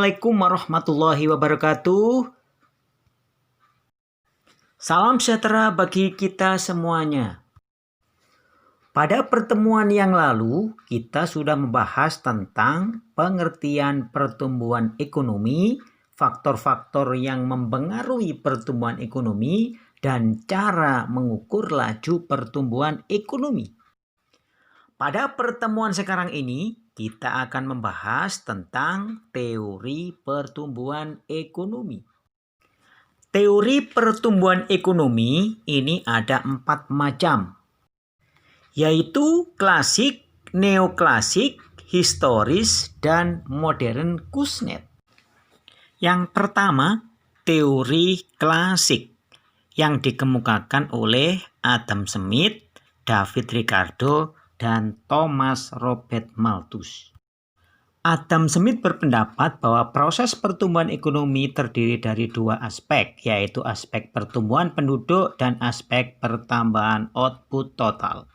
Assalamualaikum warahmatullahi wabarakatuh. Salam sejahtera bagi kita semuanya. Pada pertemuan yang lalu, kita sudah membahas tentang pengertian pertumbuhan ekonomi, faktor-faktor yang mempengaruhi pertumbuhan ekonomi, dan cara mengukur laju pertumbuhan ekonomi. Pada pertemuan sekarang ini, kita akan membahas tentang teori pertumbuhan ekonomi. Teori pertumbuhan ekonomi ini ada 4 macam, yaitu klasik, neoklasik, historis, dan modern Kuznets. Yang pertama, teori klasik yang dikemukakan oleh Adam Smith, David Ricardo, dan Thomas Robert Malthus. Adam Smith berpendapat bahwa proses pertumbuhan ekonomi terdiri dari 2 aspek, yaitu aspek pertumbuhan penduduk dan aspek pertambahan output total.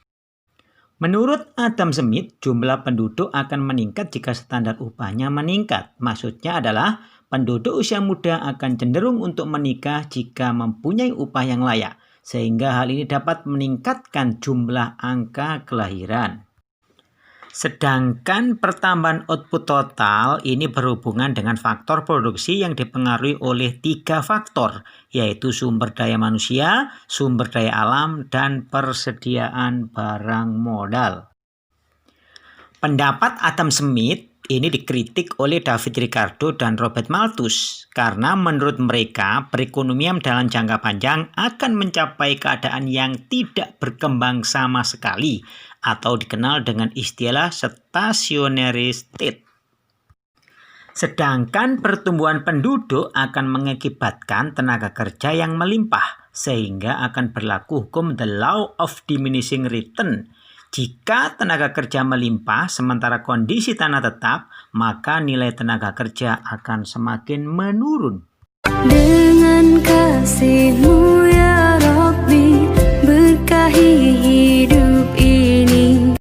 Menurut Adam Smith, jumlah penduduk akan meningkat jika standar upahnya meningkat. Maksudnya adalah penduduk usia muda akan cenderung untuk menikah jika mempunyai upah yang layak, sehingga hal ini dapat meningkatkan jumlah angka kelahiran. Sedangkan pertambahan output total ini berhubungan dengan faktor produksi yang dipengaruhi oleh 3 faktor, yaitu sumber daya manusia, sumber daya alam, dan persediaan barang modal. Pendapat Adam Smith ini dikritik oleh David Ricardo dan Robert Malthus karena menurut mereka perekonomian dalam jangka panjang akan mencapai keadaan yang tidak berkembang sama sekali atau dikenal dengan istilah stationary state. Sedangkan pertumbuhan penduduk akan mengakibatkan tenaga kerja yang melimpah sehingga akan berlaku hukum the law of diminishing return. Jika tenaga kerja melimpah sementara kondisi tanah tetap, maka nilai tenaga kerja akan semakin menurun. Dengan kasih-Mu ya Rabbi, berkahi hidup ini.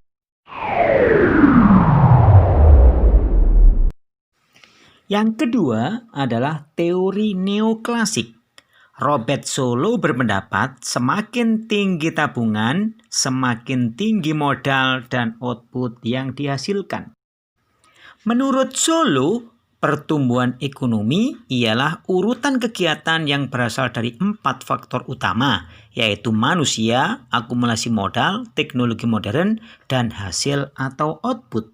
Yang kedua adalah teori neoklasik. Robert Solow berpendapat semakin tinggi tabungan, semakin tinggi modal dan output yang dihasilkan. Menurut Solow, pertumbuhan ekonomi ialah urutan kegiatan yang berasal dari 4 faktor utama, yaitu manusia, akumulasi modal, teknologi modern, dan hasil atau output.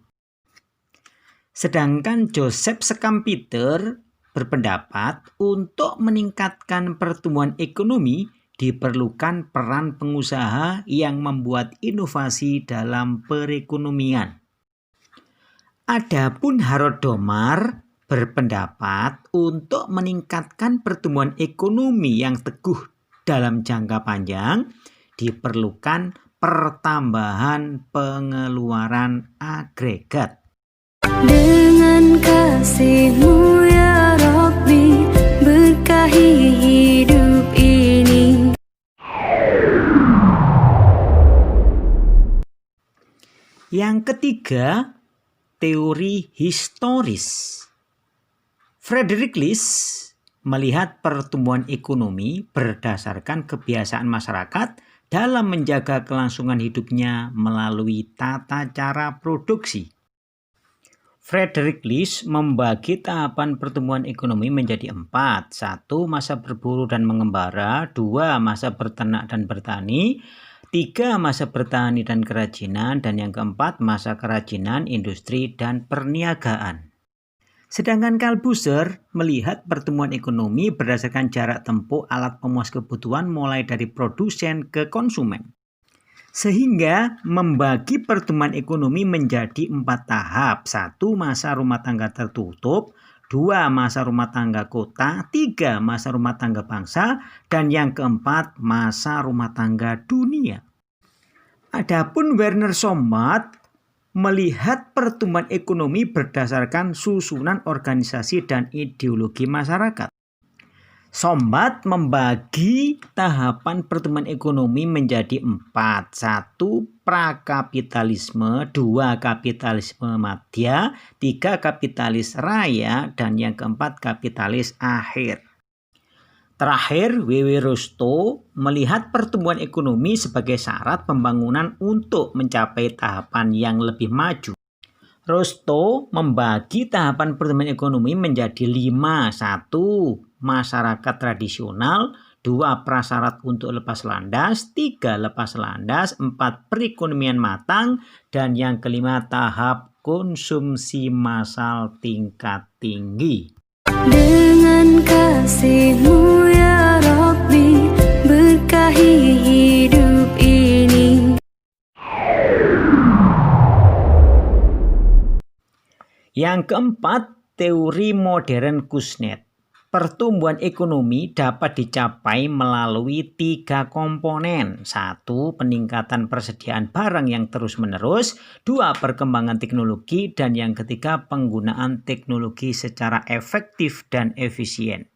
Sedangkan Joseph Schumpeter berpendapat untuk meningkatkan pertumbuhan ekonomi diperlukan peran pengusaha yang membuat inovasi dalam perekonomian. Adapun Harold Domar berpendapat untuk meningkatkan pertumbuhan ekonomi yang teguh dalam jangka panjang diperlukan pertambahan pengeluaran agregat. Dengan kasih-Mu ya Rabbi, berkahi hidup ini. Yang ketiga, teori historis. Frederick List melihat pertumbuhan ekonomi berdasarkan kebiasaan masyarakat dalam menjaga kelangsungan hidupnya melalui tata cara produksi. Frederick List membagi tahapan pertumbuhan ekonomi menjadi 4. 1. Masa berburu dan mengembara. 2. Masa berternak dan bertani. 3. Masa bertani dan kerajinan. Dan yang keempat, masa kerajinan, industri, dan perniagaan. Sedangkan Corbusier melihat pertumbuhan ekonomi berdasarkan jarak tempuh alat pemuas kebutuhan mulai dari produsen ke konsumen. Sehingga membagi pertumbuhan ekonomi menjadi 4 tahap. 1. Masa rumah tangga tertutup. 2. Masa rumah tangga kota. 3. Masa rumah tangga bangsa. Dan yang keempat, masa rumah tangga dunia. Adapun Werner Somat melihat pertumbuhan ekonomi berdasarkan susunan organisasi dan ideologi masyarakat. Sombat membagi tahapan pertumbuhan ekonomi menjadi 4. 1. Prakapitalisme, 2. Kapitalisme madya, 3. Kapitalis raya, dan yang keempat kapitalis akhir. Terakhir, W.W. Rostow melihat pertumbuhan ekonomi sebagai syarat pembangunan untuk mencapai tahapan yang lebih maju. Rostow membagi tahapan pertumbuhan ekonomi menjadi 5. 1. Masyarakat tradisional, 2. Prasyarat untuk lepas landas, 3. Lepas landas, 4. Perekonomian matang, dan yang kelima tahap konsumsi massal tingkat tinggi. Dengan kasih-Mu ya Rabbi, berkahi hidup ini. Yang keempat, teori modern Kuznets. Pertumbuhan ekonomi dapat dicapai melalui 3 komponen. 1. Peningkatan persediaan barang yang terus-menerus. 2. Perkembangan teknologi. Dan yang ketiga, penggunaan teknologi secara efektif dan efisien.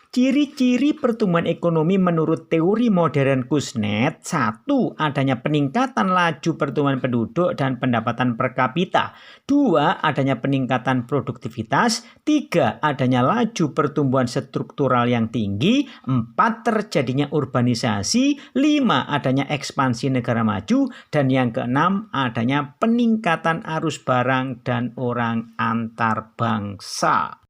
Ciri-ciri pertumbuhan ekonomi menurut teori modern Kuznets. 1. Adanya peningkatan laju pertumbuhan penduduk dan pendapatan per kapita. 2. Adanya peningkatan produktivitas. 3. Adanya laju pertumbuhan struktural yang tinggi. 4. Terjadinya urbanisasi. 5. Adanya ekspansi negara maju. Dan yang keenam, adanya peningkatan arus barang dan orang antar bangsa.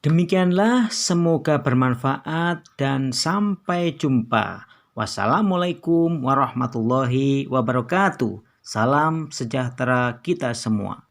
Demikianlah, semoga bermanfaat dan sampai jumpa. Wassalamualaikum warahmatullahi wabarakatuh. Salam sejahtera kita semua.